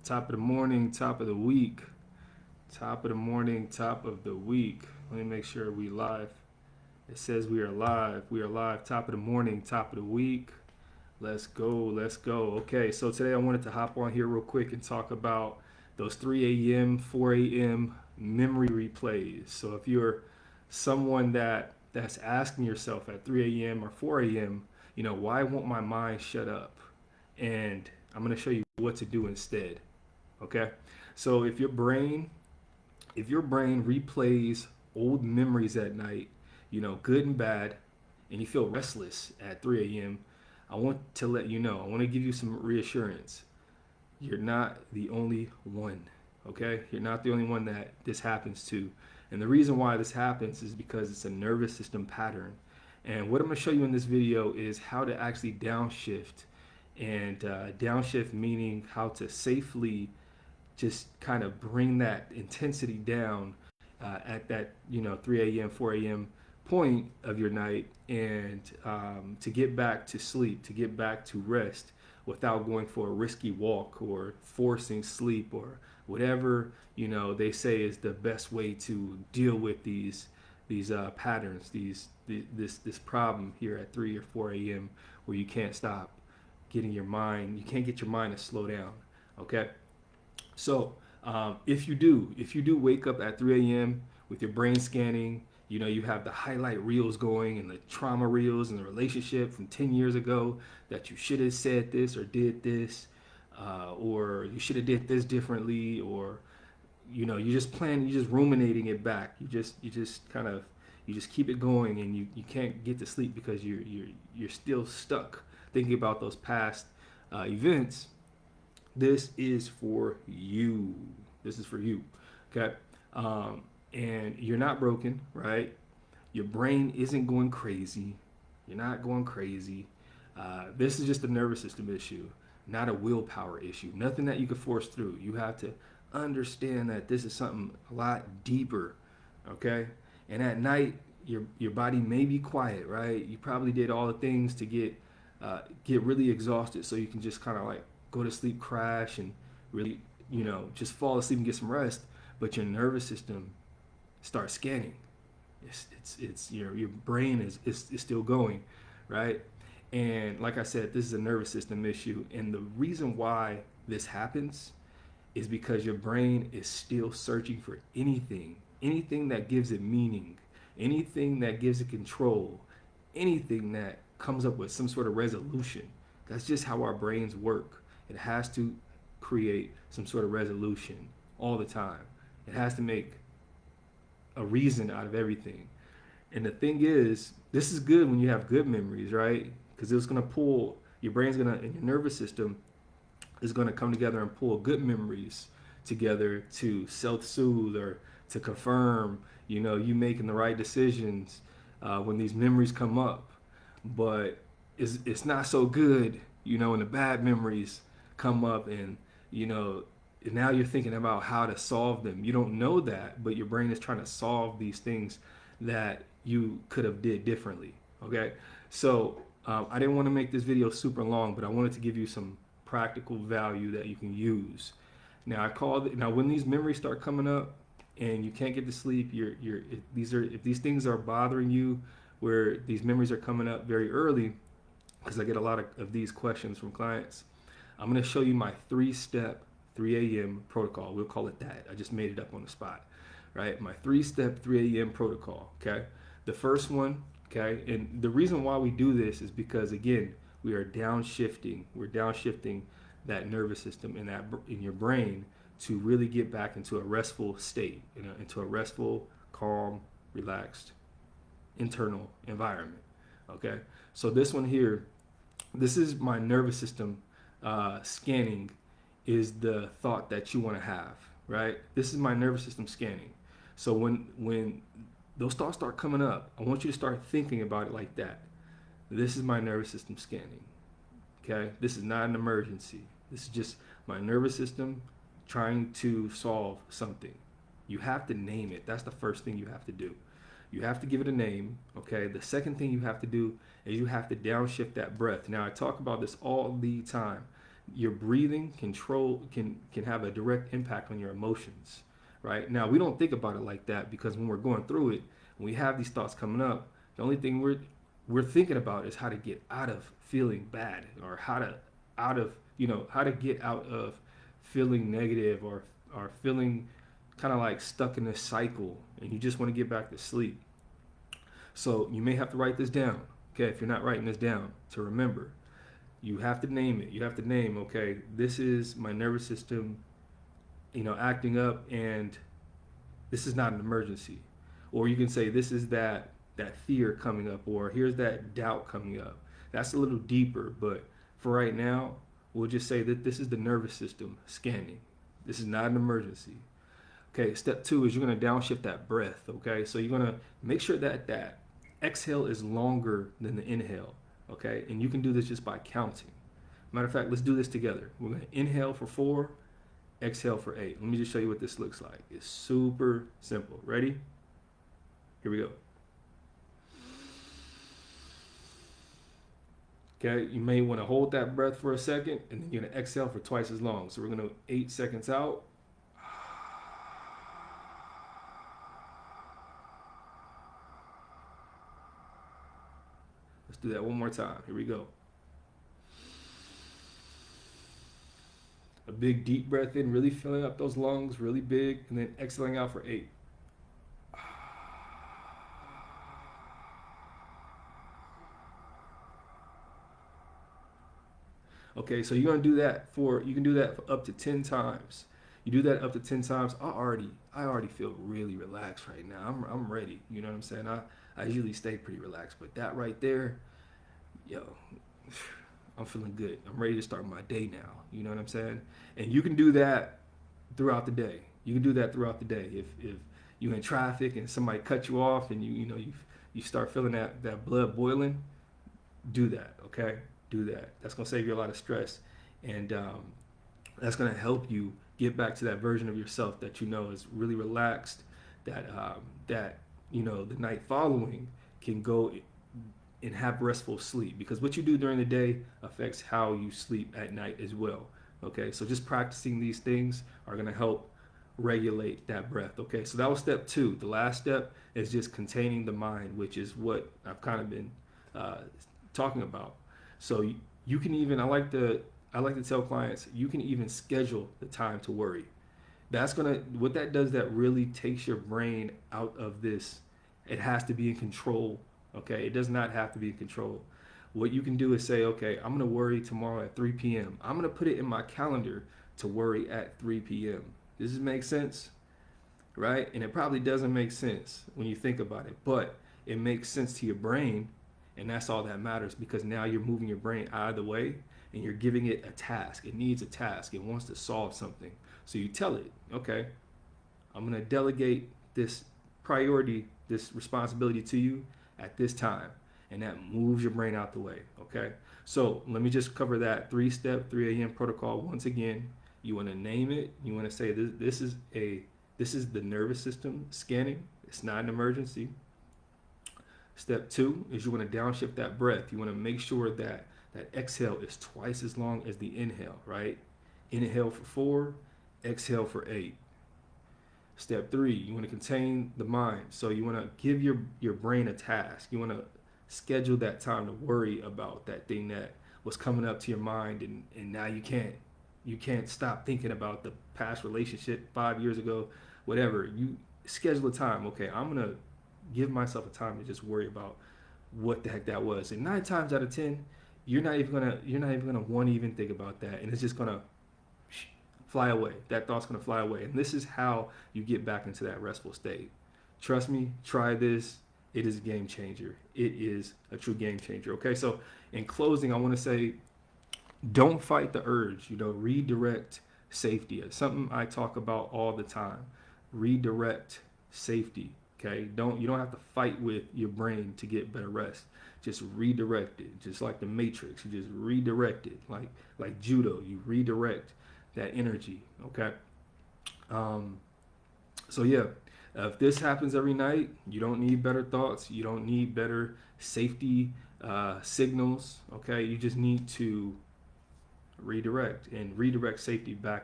Top of the morning, top of the week. Top of the morning, top of the week. Let me make sure we live. It says we are live. We are live. Top of the morning, top of the week. Let's go. Let's go. Okay, so today I wanted to hop on here real quick and talk about those 3 a.m., 4 a.m. memory replays. So if you're someone that's asking yourself at 3 a.m. or 4 a.m., why won't my mind shut up? And I'm going to show you what to do instead. Okay? So if your brain replays old memories at night, good and bad, and you feel restless at 3 a.m., I want to let you know, I want to give you some reassurance. You're not the only one, okay? You're not the only one that this happens to. And the reason why this happens is because it's a nervous system pattern. And what I'm going to show you in this video is how to actually downshift. And downshift meaning how to safely just kind of bring that intensity down at that 3 a.m., 4 a.m. point of your night, and to get back to sleep, to get back to rest without going for a risky walk or forcing sleep or whatever they say is the best way to deal with these patterns, this problem here at 3 or 4 a.m. where you can't stop you can't get your mind to slow down. Okay. So if you do wake up at 3 a.m. with your brain scanning, you have the highlight reels going and the trauma reels and the relationship from 10 years ago that you should have said this or did this, or you should have did this differently, or you're just ruminating it back. You just keep it going, and you can't get to sleep because you're still stuck thinking about those past events. This is for you. This is for you. Okay. And you're not broken, right? Your brain isn't going crazy. You're not going crazy. This is just a nervous system issue, not a willpower issue. Nothing that you can force through. You have to understand that this is something a lot deeper. Okay. And at night, your body may be quiet, right? You probably did all the things to get really exhausted, so you can just kind of like go to sleep, crash, and really, just fall asleep and get some rest. But your nervous system starts scanning. It's your brain is still going, right? And like I said, this is a nervous system issue. And the reason why this happens is because your brain is still searching for anything that gives it meaning, anything that gives it control, anything that comes up with some sort of resolution. That's just how our brains work. It has to create some sort of resolution all the time. It has to make a reason out of everything. And the thing is, this is good when you have good memories, right? Because it's going to pull, and your nervous system is going to come together and pull good memories together to self-soothe or to confirm, you making the right decisions when these memories come up. But it's not so good, when the bad memories come up, and now you're thinking about how to solve them. You don't know that, but your brain is trying to solve these things that you could have did differently. Okay, so I didn't want to make this video super long, but I wanted to give you some practical value that you can use. Now when these memories start coming up and you can't get to sleep, if these things are bothering you, where these memories are coming up very early, because I get a lot of these questions from clients, I'm going to show you my 3-step 3 a.m. protocol. We'll call it that. I just made it up on the spot, right? My 3-step 3 a.m. protocol, okay? The first one, okay? And the reason why we do this is because, again, we are downshifting. We're downshifting that nervous system in your brain to really get back into a restful state, into a restful, calm, relaxed, internal environment, okay? So this one here, this is my nervous system scanning, is the thought that you want to have, right? This is my nervous system scanning. So when those thoughts start coming up, I want you to start thinking about it like that. This is my nervous system scanning, okay? This is not an emergency. This is just my nervous system trying to solve something. You have to name it. That's the first thing you have to do. You have to give it a name, okay? The second thing you have to do is you have to downshift that breath. Now, I talk about this all the time. Your breathing control can have a direct impact on your emotions, right? Now we don't think about it like that because when we're going through it, when we have these thoughts coming up, the only thing we're thinking about is how to get out of feeling bad, or how to out of how to get out of feeling negative, or feeling kind of like stuck in this cycle, and you just want to get back to sleep. So you may have to write this down. Okay, if you're not writing this down, to remember, you have to name it. You have to name, okay, this is my nervous system, acting up, and this is not an emergency. Or you can say this is that fear coming up, or here's that doubt coming up. That's a little deeper, but for right now, we'll just say that this is the nervous system scanning. This is not an emergency. Okay, step 2 is you're going to downshift that breath. Okay, so you're going to make sure that exhale is longer than the inhale. Okay, and you can do this just by counting. Matter of fact, let's do this together. We're going to inhale for 4, exhale for 8. Let me just show you what this looks like. It's super simple. Ready? Here we go. Okay, you may want to hold that breath for a second, and then you're going to exhale for twice as long. So we're going to 8 seconds out. Let's do that one more time. Here we go. A big deep breath in, really filling up those lungs, really big, and then exhaling out for 8. Okay, so you're gonna do that you can do that for up to 10 times. You do that up to 10 times. I already feel really relaxed right now. I'm ready. You know what I'm saying? I usually stay pretty relaxed, but that right there, yo, I'm feeling good. I'm ready to start my day now. You know what I'm saying? And you can do that throughout the day. You can do that throughout the day. If you're in traffic and somebody cut you off, and you start feeling that blood boiling, do that. Okay, do that. That's gonna save you a lot of stress, and that's gonna help you get back to that version of yourself that is really relaxed. That the night following can go and have restful sleep, because what you do during the day affects how you sleep at night as well. Okay, so just practicing these things are going to help regulate that breath. Okay, so that was step 2. The last step is just containing the mind, which is what I've kind of been talking about. So you can even, I like to tell clients, you can even schedule the time to worry. What that does, that really takes your brain out of this. It has to be in control. Okay, it does not have to be in control. What you can do is say, okay, I'm gonna worry tomorrow at 3 p.m. I'm gonna put it in my calendar to worry at 3 p.m. Does this make sense? Right? And it probably doesn't make sense when you think about it, but it makes sense to your brain, and that's all that matters, because now you're moving your brain out of the way and you're giving it a task. It needs a task. It wants to solve something. So you tell it, okay, I'm gonna delegate this priority, this responsibility to you at this time, and that moves your brain out the way. Okay, so let me just cover that 3-step 3 a.m. protocol once again. You want to name it. You want to say this is the nervous system scanning. It's not an emergency. Step 2 is you want to downshift that breath. You want to make sure that exhale is twice as long as the inhale, right? Inhale for 4, exhale for 8. Step 3, you want to contain the mind. So you want to give your brain a task. You want to schedule that time to worry about that thing that was coming up to your mind, and now you can't stop thinking about the past relationship 5 years ago, whatever. You schedule a time. Okay, I'm going to give myself a time to just worry about what the heck that was. And 9 times out of 10, you're not even gonna want to even think about that, and it's just gonna fly away. That thought's gonna fly away. And this is how you get back into that restful state. Trust me, try this. It is a game changer. It is a true game changer. Okay, so in closing, I want to say, don't fight the urge. Redirect safety. It's something I talk about all the time. Redirect safety. Okay, you don't have to fight with your brain to get better rest. Just redirect it. Just like the Matrix, you just redirect it. Like judo, you redirect that energy. Okay. So yeah, if this happens every night, you don't need better thoughts. You don't need better safety signals. Okay, you just need to redirect and redirect safety back